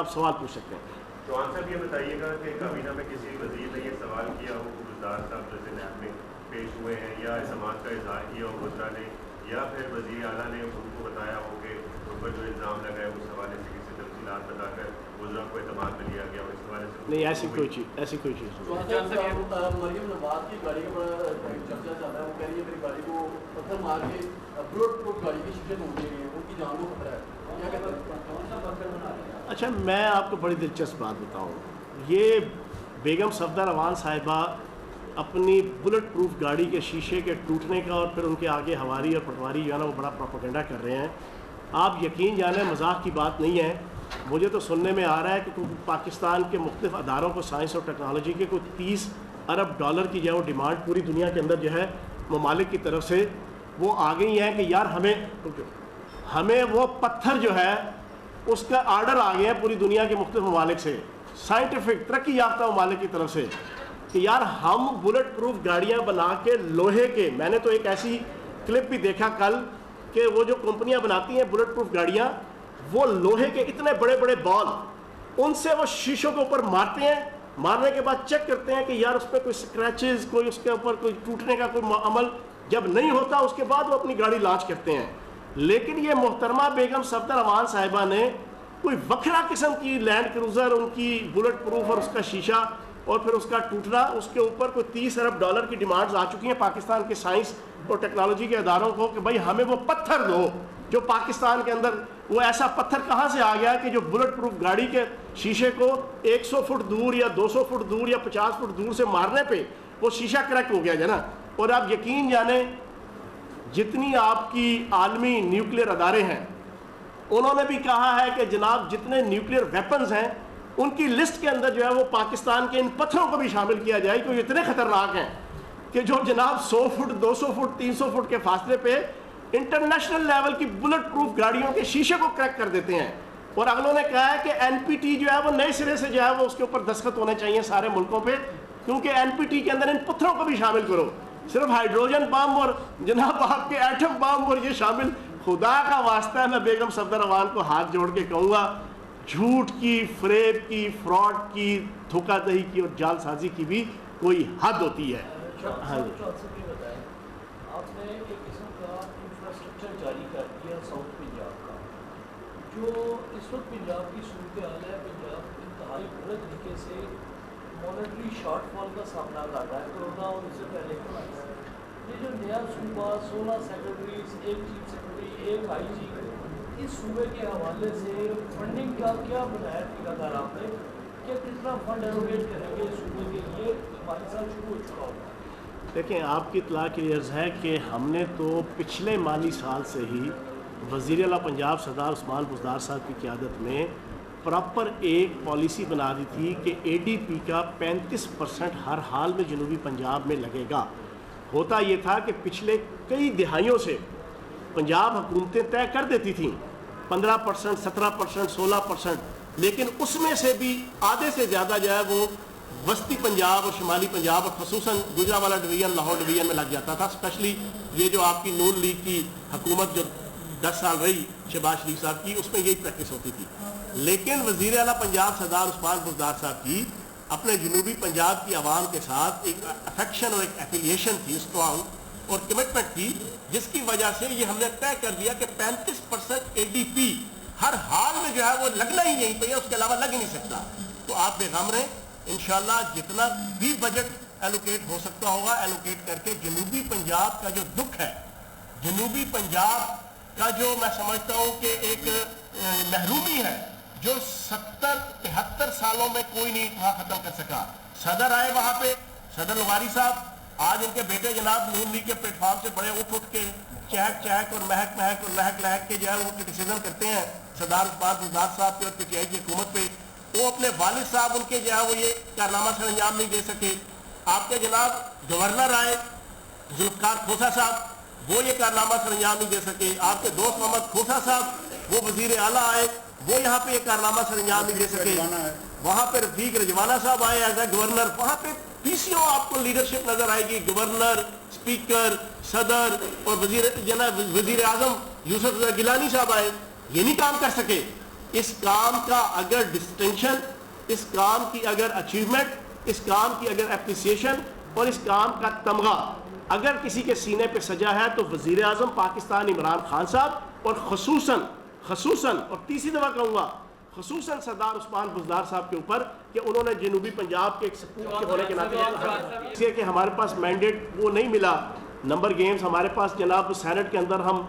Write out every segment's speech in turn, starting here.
آپ سوال پوچھ سکتے ہیں. چوہان صاحب یہ بتائیے گا کہ کابینہ میں کسی وزیر نے یہ سوال کیا ہو گلزار صاحب جیسے نیب میں پیش ہوئے ہیں یا سماعت کا اظہار کیا ہو وزرا نے یا پھر وزیر اعلیٰ نے ان کو بتایا ہو کہ ان پر جو الزام لگا ہے اس حوالے سے کسی تفصیلات بتا کر وزرا کو اعتماد میں لیا گیا اور اس حوالے سے نہیں ایسی کوئی چیز مریم نواز کی گاڑی کا بڑا چرچا چل رہا ہے. وہ کہہ رہی ہے میری گاڑی کو پتھر مار کے بلٹ پروف گاڑی کی شیشے توڑ دیے گئے ہیں, ان کی جان کو خطرہ ہے. کیا کہتے ہیں؟ اچھا میں آپ کو بڑی دلچسپ بات بتاؤں. یہ بیگم صفدر روان صاحبہ اپنی بلٹ پروف گاڑی کے شیشے کے ٹوٹنے کا اور پھر ان کے آگے ہواری اور پٹواری جو ہے نا وہ بڑا پروپیگنڈا کر رہے ہیں. آپ یقین جانیں مذاق کی بات نہیں ہے. مجھے تو سننے میں آ رہا ہے کہ پاکستان کے مختلف اداروں کو سائنس اور ٹیکنالوجی کے کوئی 30 ارب ڈالر کی جو ہے وہ ڈیمانڈ پوری دنیا کے اندر جو ہے ممالک کی طرف سے وہ آ گئی ہیں کہ یار ہمیں وہ پتھر جو ہے اس کا آرڈر آ گیا ہے پوری دنیا کے مختلف ممالک سے, سائنٹیفک ترقی یافتہ ممالک کی طرف سے کہ یار ہم بلٹ پروف گاڑیاں بنا کے لوہے کے, میں نے تو ایک ایسی کلپ بھی دیکھا کل کہ وہ جو کمپنیاں بناتی ہیں بلٹ پروف گاڑیاں وہ لوہے کے اتنے بڑے بڑے بال ان سے وہ شیشوں کے اوپر مارتے ہیں, مارنے کے بعد چیک کرتے ہیں کہ یار اس پہ کوئی سکریچز کوئی اس کے اوپر کوئی ٹوٹنے کا کوئی عمل جب نہیں ہوتا اس کے بعد وہ اپنی گاڑی لانچ کرتے ہیں. لیکن یہ محترمہ بیگم صفدر روان صاحبہ نے کوئی وکھرا قسم کی لینڈ کروزر ان کی بلٹ پروف اور اس کا شیشہ اور پھر اس کا ٹوٹنا, اس کے اوپر کوئی 30 ارب ڈالر کی ڈیمانڈز آ چکی ہیں پاکستان کے سائنس اور ٹیکنالوجی کے اداروں کو کہ بھائی ہمیں وہ پتھر دو جو پاکستان کے اندر وہ ایسا پتھر کہاں سے آ گیا کہ جو بلٹ پروف گاڑی کے شیشے کو 100 فٹ دور یا 200 فٹ دور یا 50 فٹ دور سے مارنے پہ وہ شیشہ کریک ہو گیا ہے نا. اور آپ یقین جانیں جتنی آپ کی عالمی نیوکلیر ادارے ہیں انہوں نے بھی کہا ہے کہ جناب جتنے نیوکلیر ویپنز ہیں ان کی لسٹ کے اندر جو ہے وہ پاکستان کے ان پتھروں کو بھی شامل کیا جائے کہ وہ اتنے خطرناک ہیں کہ جو جناب 100 فٹ 200 فٹ 300 فٹ کے فاصلے پہ انٹرنیشنل لیول کی بلٹ پروف گاڑیوں کے شیشے کو کریک کر دیتے ہیں. اور اگلوں نے کہا ہے کہ NPT جو ہے وہ نئے سرے سے جو ہے وہ اس کے اوپر دستخط ہونے چاہیے سارے ملکوں پہ, کیونکہ NPT کے اندر ان پتھروں کو بھی شامل کرو. صرف ہائیڈروجن بم اور جناب آپ کے ایٹم بم اور یہ شامل, خدا کا واسطہ ہے میں بیگم صفدر روان کو ہاتھ جوڑ کے کہوں گا جھوٹ کی, فریب کی, فراڈ کی, دھوکہ دہی کی اور جال سازی کی بھی کوئی حد ہوتی ہے. ہاں آپ نے ایک قسم کا انفراسٹرکچر جاری کر دیا ساؤتھ پنجاب کا, جو اس وقت پنجاب کی صورتحال ہے. پنجاب انتہائی بری طریقے سے مانیٹری شارٹ فال کا سامنا کر رہا ہے. کورونا اور اس سے پہلے یہ جو نیا صوبہ 16 سیکرٹریز, ایک چیف سیکرٹری, ایک آئی جی, اس صوبے کے حوالے سے فنڈنگ کا کیا بنایا طریقہ کار آپ نے کہ کتنا فنڈ ایلوکیٹ کریں گے صوبے کے لیے؟ ہمارے ساتھ شروع ہو چکا ہوگا. دیکھیں آپ کی اطلاع کی عرض ہے کہ ہم نے تو پچھلے مالی سال سے ہی وزیر اعلیٰ پنجاب سردار عثمان بزدار صاحب کی قیادت میں پراپر ایک پالیسی بنا دی تھی کہ ADP کا 35% ہر حال میں جنوبی پنجاب میں لگے گا. ہوتا یہ تھا کہ پچھلے کئی دہائیوں سے پنجاب حکومتیں طے کر دیتی تھیں 15%, 17%, 16%, لیکن اس میں سے بھی آدھے سے زیادہ جو ہے وہ وسطی پنجاب اور شمالی پنجاب اور خصوصاً گجرانوالہ ڈویژن, لاہور ڈویژن میں لگ جاتا تھا. اسپیشلی یہ جو آپ کی نون لیگ کی حکومت جو 10 سال رہی شہباز شریف صاحب کی, اس میں یہی پریکٹس ہوتی تھی. لیکن وزیر اعلیٰ پنجاب سردار عثمان بزدار صاحب کی اپنے جنوبی پنجاب کی عوام کے ساتھ ایک افیکشن اور ایک ایفیلیشن تھی اسٹرانگ اور کمٹمنٹ تھی, جس کی وجہ سے یہ ہم نے طے کر دیا کہ 35% ADP ہر حال میں جو ہے وہ لگنا ہی نہیں پڑے, اس کے علاوہ لگ ہی نہیں سکتا. تو آپ بے غم رہیں, انشاءاللہ جتنا بھی بجٹ ایلوکیٹ ہو سکتا ہوگا ایلوکیٹ کر کے جنوبی پنجاب کا جو دکھ ہے, جنوبی پنجاب کا جو میں سمجھتا ہوں کہ ایک محرومی ہے جو 70-73 سالوں میں کوئی نہیں وہاں ختم کر سکا. صدر آئے وہاں پہ, صدر لغاری صاحب, آج ان کے بیٹے جناب نون لیگ کے پلیٹ فارم سے بڑے اٹھ کے چہک چہک اور مہک مہک اور لہک لہک کے جو ہے وہ کرٹیسزم کرتے ہیں سردار عثمان بزدار صاحب پہ اور PTI کی حکومت پہ. وہ اپنے والد صاحب ان کے جو ہے وہ یہ کارنامہ سر انجام نہیں دے سکے. آپ کے جناب گورنر آئے ذوالفقار کھوسا صاحب, وہ یہ کارنامہ سر انجام نہیں دے سکے. آپ کے دوست محمد کھوسا صاحب وہ وزیر اعلیٰ آئے, وہ یہاں پہ یہ کارنامہ سر انجام نہیں دے سکے. وہاں پہ رفیق رجوانہ صاحب آئے ایز اے گورنر, وہاں پہ PCO آپ کو لیڈرشپ نظر آئے گی, گورنر, اسپیکر, صدر اور وزیر اعظم یوسف گیلانی صاحب آئے, یہ نہیں کام کر سکے. اس کام کا اگر ڈسٹنکشن، اس کام کی اگر اچیومنٹ، اس کام کی اگر اپریسیشن اور اس کام کا تمغہ اگر کسی کے سینے پہ سجا ہے تو وزیر اعظم پاکستان عمران خان صاحب، اور خصوصاً اور تیسری دفعہ کہوں گا خصوصاً سردار عثمان بزدار صاحب کے اوپر کہ انہوں نے جنوبی پنجاب کے ایک سپوت کے ہونے کے ناطے اس لیے کہ ہمارے پاس مینڈیٹ وہ نہیں ملا نمبر گیمز، ہمارے پاس جناب سینٹ کے اندر ہم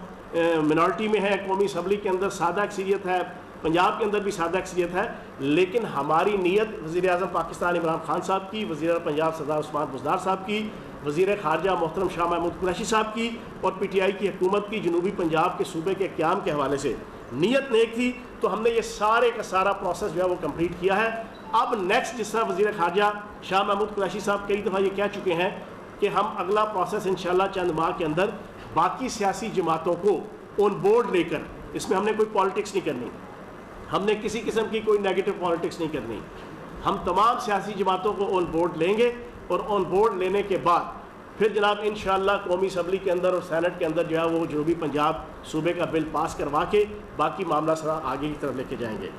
منارٹی میں ہیں، قومی اسمبلی کے اندر سادہ اکثریت ہے، پنجاب کے اندر بھی سادہ اکثریت ہے، لیکن ہماری نیت وزیر اعظم پاکستان عمران خان صاحب کی، وزیر اعظم پنجاب سردار عثمان بزدار صاحب کی، وزیر خارجہ محترم شاہ محمود قریشی صاحب کی اور پی ٹی آئی کی حکومت کی جنوبی پنجاب کے صوبے کے قیام کے حوالے سے نیت نیک تھی، تو ہم نے یہ سارے کا سارا پروسیس جو ہے وہ کمپلیٹ کیا ہے۔ اب نیکسٹ جس طرح وزیر خارجہ شاہ محمود قریشی صاحب کئی دفعہ یہ کہہ چکے ہیں کہ ہم اگلا پروسیس انشاءاللہ چند ماہ کے اندر باقی سیاسی جماعتوں کو آن بورڈ لے کر، اس میں ہم نے کوئی پالیٹکس نہیں کرنی، ہم نے کسی قسم کی کوئی نیگیٹو پالیٹکس نہیں کرنی، ہم تمام سیاسی جماعتوں کو آن بورڈ لیں گے اور آن بورڈ لینے کے بعد پھر جناب انشاءاللہ قومی اسمبلی کے اندر اور سینٹ کے اندر جو ہے وہ جنوبی پنجاب صوبے کا بل پاس کروا کے باقی معاملہ سارا آگے کی طرف لے کے جائیں گے۔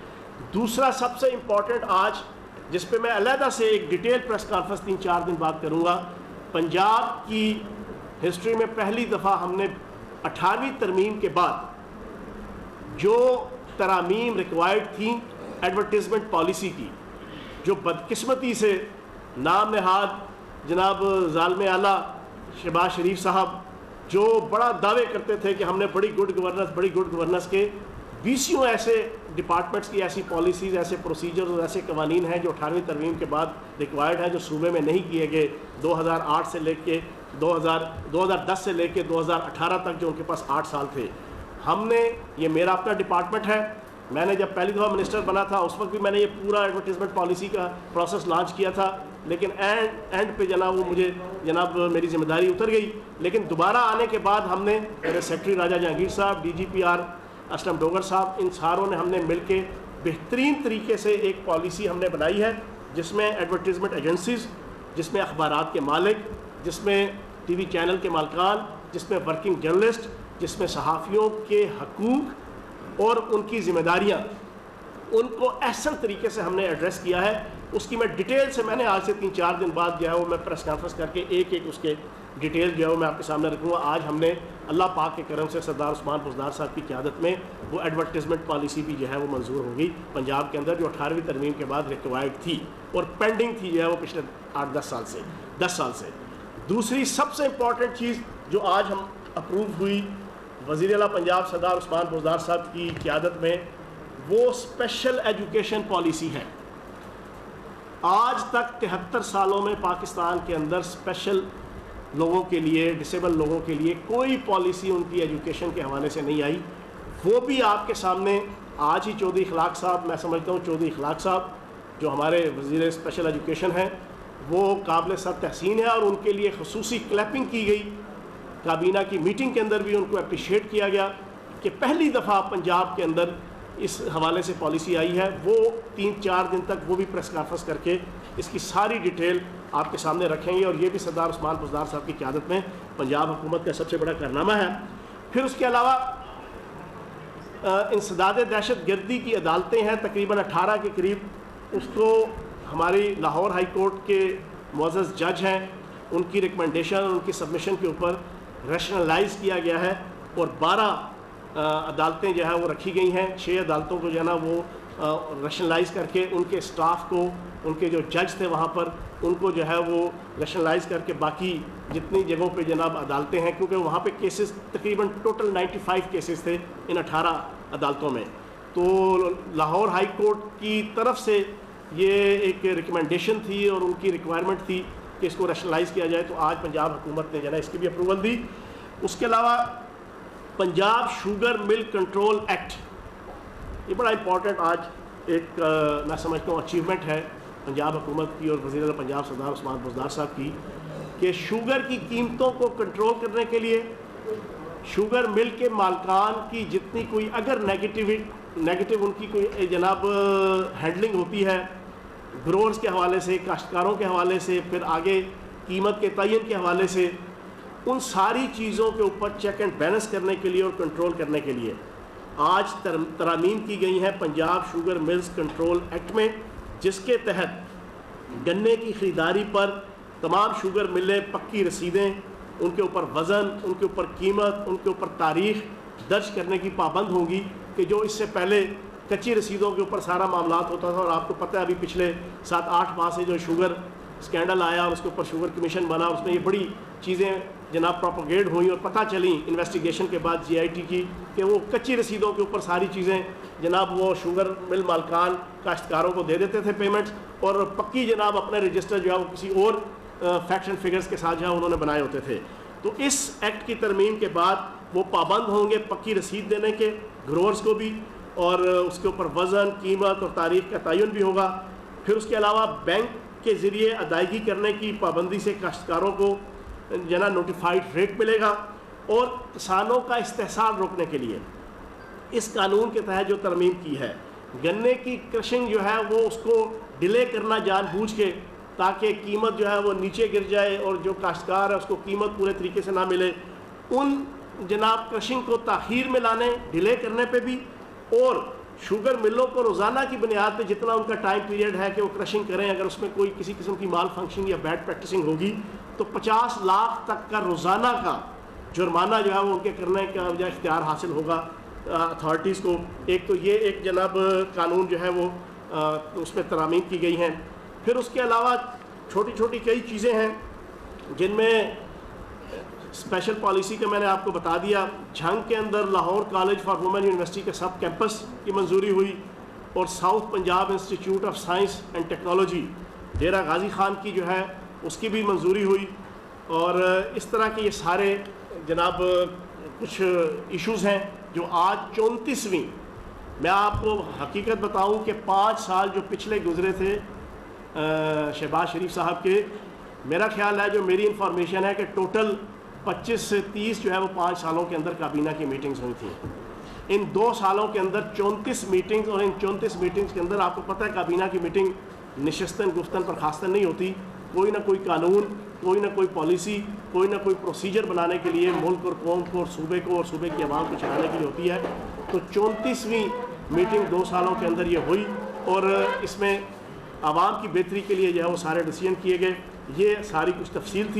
دوسرا سب سے امپورٹنٹ آج جس پہ میں علیحدہ سے ایک ڈیٹیل پریس کانفرنس 3-4 دن بعد کروں گا، پنجاب کی ہسٹری میں پہلی دفعہ ہم نے 18ویں ترمیم کے بعد جو ترامیم ریکوائرڈ تھیں ایڈورٹیزمنٹ پالیسی کی، جو بدقسمتی سے نام نہاد جناب ظالم اعلیٰ شہباز شریف صاحب جو بڑا دعوے کرتے تھے کہ ہم نے بڑی گڈ گورننس کے 20 ایسے ڈپارٹمنٹس کی ایسی پالیسیز، ایسے پروسیجرز اور ایسے قوانین ہیں جو 18ویں ترمیم کے بعد ریکوائرڈ ہیں، جو صوبے میں نہیں کیے گئے 2008 سے لے کے 2010 سے لے کے 2018 تک، جو ان کے پاس 8 سال تھے۔ ہم نے، یہ میرا اپنا ڈپارٹمنٹ ہے، میں نے جب پہلی دفعہ منسٹر بنا تھا اس وقت بھی میں نے یہ پورا ایڈورٹیزمنٹ پالیسی کا پروسیس لانچ کیا تھا، لیکن اینڈ پہ جناب میری ذمہ داری اتر گئی، لیکن دوبارہ آنے کے بعد ہم نے، میرے سیکرٹری راجہ جہانگیر صاحب، D G P R Aslam Dogar صاحب، ان ساروں نے ہم نے مل کے بہترین طریقے سے ایک پالیسی ہم نے بنائی ہے جس میں ایڈورٹیزمنٹ ایجنسیز، جس میں اخبارات کے مالک، جس میں ٹی وی چینل کے مالکان، جس میں ورکنگ جرنلسٹ، جس میں صحافیوں کے حقوق اور ان کی ذمہ داریاں، ان کو احسن طریقے سے ہم نے ایڈریس کیا ہے۔ اس کی میں ڈیٹیل سے، میں نے آج سے 3-4 دن بعد جو ہے وہ میں پریس کانفرنس کر کے ایک اس کے ڈیٹیل جو ہے وہ میں آپ کے سامنے رکھوں گا۔ آج ہم نے اللہ پاک کے کرم سے سردار عثمان بزدار صاحب کی قیادت میں وہ ایڈورٹیزمنٹ پالیسی بھی جو ہے وہ منظور ہو گئی پنجاب کے اندر، جو 18ویں ترمیم کے بعد ریکوائرڈ تھی اور پینڈنگ تھی جو ہے وہ پچھلے 10 سال سے۔ دوسری سب سے امپورٹنٹ چیز جو آج ہم اپروو ہوئی وزیر اعلیٰ پنجاب سردار عثمان بزدار صاحب کی قیادت میں، وہ اسپیشل ایجوکیشن پالیسی ہے۔ آج تک 73 سالوں میں پاکستان کے اندر اسپیشل لوگوں کے لیے، ڈسیبل لوگوں کے لیے کوئی پالیسی ان کی ایجوکیشن کے حوالے سے نہیں آئی، وہ بھی آپ کے سامنے آج ہی چودھری اخلاق صاحب، میں سمجھتا ہوں چودھری اخلاق صاحب جو ہمارے وزیر اسپیشل ایجوکیشن ہیں، وہ قابل سر تحسین ہے اور ان کے لیے خصوصی کلیپنگ کی گئی، کابینہ کی میٹنگ کے اندر بھی ان کو اپریشیٹ کیا گیا کہ پہلی دفعہ پنجاب کے اندر اس حوالے سے پالیسی آئی ہے۔ وہ 3-4 دن تک وہ بھی پریس کانفرنس کر کے اس کی ساری ڈیٹیل آپ کے سامنے رکھیں گے، اور یہ بھی سردار عثمان بزدار صاحب کی قیادت میں پنجاب حکومت کا سب سے بڑا کارنامہ ہے۔ پھر اس کے علاوہ انسداد دہشت گردی کی عدالتیں ہیں تقریباً 18 کے قریب، اس کو ہماری لاہور ہائی کورٹ کے معزز جج ہیں، ان کی ریکمنڈیشن، ان کی سبمیشن کے اوپر ریشنلائز کیا گیا ہے، اور 12 عدالتیں جو ہے وہ رکھی گئی ہیں۔ 6 عدالتوں کو جو ہے نا وہ ریشنلائز کر کے ان کے اسٹاف کو، ان کے جو جج تھے وہاں پر، ان کو جو ہے وہ ریشنلائز کر کے باقی جتنی جگہوں پہ جناب عدالتیں ہیں، کیونکہ وہاں پہ کیسز تقریباً ٹوٹل 95 کیسز تھے ان 18 عدالتوں میں، تو لاہور ہائی کورٹ کی طرف سے یہ ایک ریکمنڈیشن تھی اور ان کی ریکوائرمنٹ تھی کہ اس کو ریشنلائز کیا جائے، تو آج پنجاب حکومت نے جو ہے اس کی بھی اپروول دی۔ اس کے علاوہ Punjab sugar mill control act, یہ بڑا امپورٹنٹ آج ایک میں سمجھتا ہوں اچیومنٹ ہے پنجاب حکومت کی اور وزیر اعلیٰ پنجاب سردار عثمان بزدار صاحب کی، کہ شوگر کی قیمتوں کو کنٹرول کرنے کے لیے شوگر مل کے مالکان کی جتنی کوئی اگر نیگیٹو ان کی کوئی جناب ہینڈلنگ ہوتی ہے گروورز کے حوالے سے، کاشتکاروں کے حوالے سے، پھر آگے قیمت کے تعین کے حوالے سے، ان ساری چیزوں کے اوپر چیک اینڈ بیلنس کرنے کے لیے اور کنٹرول کرنے کے لیے آج ترامیم کی گئی ہیں Punjab sugar mills control act میں، جس کے تحت گنے کی خریداری پر تمام شوگر ملیں پکی رسیدیں، ان کے اوپر وزن، ان کے اوپر قیمت، ان کے اوپر تاریخ درج کرنے کی پابند ہوں گی، کہ جو اس سے پہلے کچی رسیدوں کے اوپر سارا معاملات ہوتا تھا۔ اور آپ کو پتہ ہے ابھی پچھلے 7-8 ماہ سے جو شوگر اسکینڈل آیا اور اس کے اوپر شوگر کمیشن بنا، اس میں یہ بڑی چیزیں جناب پروپیگیٹ ہوئیں اور پتہ چلیں انویسٹیگیشن کے بعد جی آئی ٹی کی، کہ وہ کچی رسیدوں کے اوپر ساری چیزیں جناب وہ شوگر مل مالکان کاشتکاروں کو دے دیتے تھے پیمنٹس، اور پکی جناب اپنے رجسٹر جو ہے وہ کسی اور فیکٹس اینڈ فگرز کے ساتھ جو ہے انہوں نے بنائے ہوتے تھے۔ تو اس ایکٹ کی ترمیم کے بعد وہ پابند ہوں گے پکی رسید دینے کے گروورز کو بھی، اور اس کے اوپر وزن، قیمت اور تاریخ کا تعین بھی ہوگا۔ پھر اس کے علاوہ بینک کے ذریعے ادائیگی کرنے کی پابندی سے کاشتکاروں کو جناب نوٹیفائڈ ریٹ ملے گا، اور کسانوں کا استحصال روکنے کے لیے اس قانون کے تحت جو ترمیم کی ہے، گنے کی کرشنگ جو ہے وہ اس کو ڈیلے کرنا جان بوجھ کے، تاکہ قیمت جو ہے وہ نیچے گر جائے اور جو کاشتکار ہے اس کو قیمت پورے طریقے سے نہ ملے، ان جناب کرشنگ کو تاخیر میں لانے، ڈیلے کرنے پہ بھی، اور شوگر ملوں کو روزانہ کی بنیاد پہ جتنا ان کا ٹائم پیریڈ ہے کہ وہ کرشنگ کریں، اگر اس میں کوئی کسی قسم کی مال فنکشنگ یا بیڈ پریکٹسنگ ہوگی تو 50 لاکھ تک کا روزانہ کا جرمانہ جو ہے وہ ان کے کرنے کا جو اختیار حاصل ہوگا اتھارٹیز کو۔ ایک تو یہ ایک جناب قانون جو ہے وہ اس میں ترامیم کی گئی ہیں۔ پھر اس کے علاوہ چھوٹی چھوٹی کئی چیزیں ہیں جن میں اسپیشل پالیسی کا میں نے آپ کو بتا دیا۔ جھنگ کے اندر Lahore college for women university کے سب کیمپس کی منظوری ہوئی، اور south Punjab institute of science and technology Dera Ghazi Khan کی جو ہے اس کی بھی منظوری ہوئی۔ اور اس طرح کے یہ سارے جناب کچھ ایشوز ہیں جو آج 34ویں، میں آپ کو حقیقت بتاؤں کہ 5 سال جو پچھلے گزرے تھے شہباز شریف صاحب کے، میرا خیال ہے جو میری انفارمیشن ہے کہ ٹوٹل 25 سے 30 جو ہے وہ 5 سالوں کے اندر کابینہ کی میٹنگز ہوئی تھیں۔ ان 2 سالوں کے اندر 34 میٹنگز، اور ان 34 میٹنگز کے اندر آپ کو پتہ ہے کابینہ کی میٹنگ نشستن گفتن پر خاصتاً نہیں ہوتی، کوئی نہ کوئی قانون، کوئی نہ کوئی پالیسی، کوئی نہ کوئی پروسیجر بنانے کے لیے ملک اور قوم کو اور صوبے کو اور صوبے کی عوام کو چلانے کے لیے ہوتی ہے۔ تو 34ویں میٹنگ 2 سالوں کے اندر یہ ہوئی، اور اس میں عوام کی بہتری کے لیے جو ہے وہ سارے ڈیسیژن کیے گئے۔ یہ ساری کچھ تفصیل تھی۔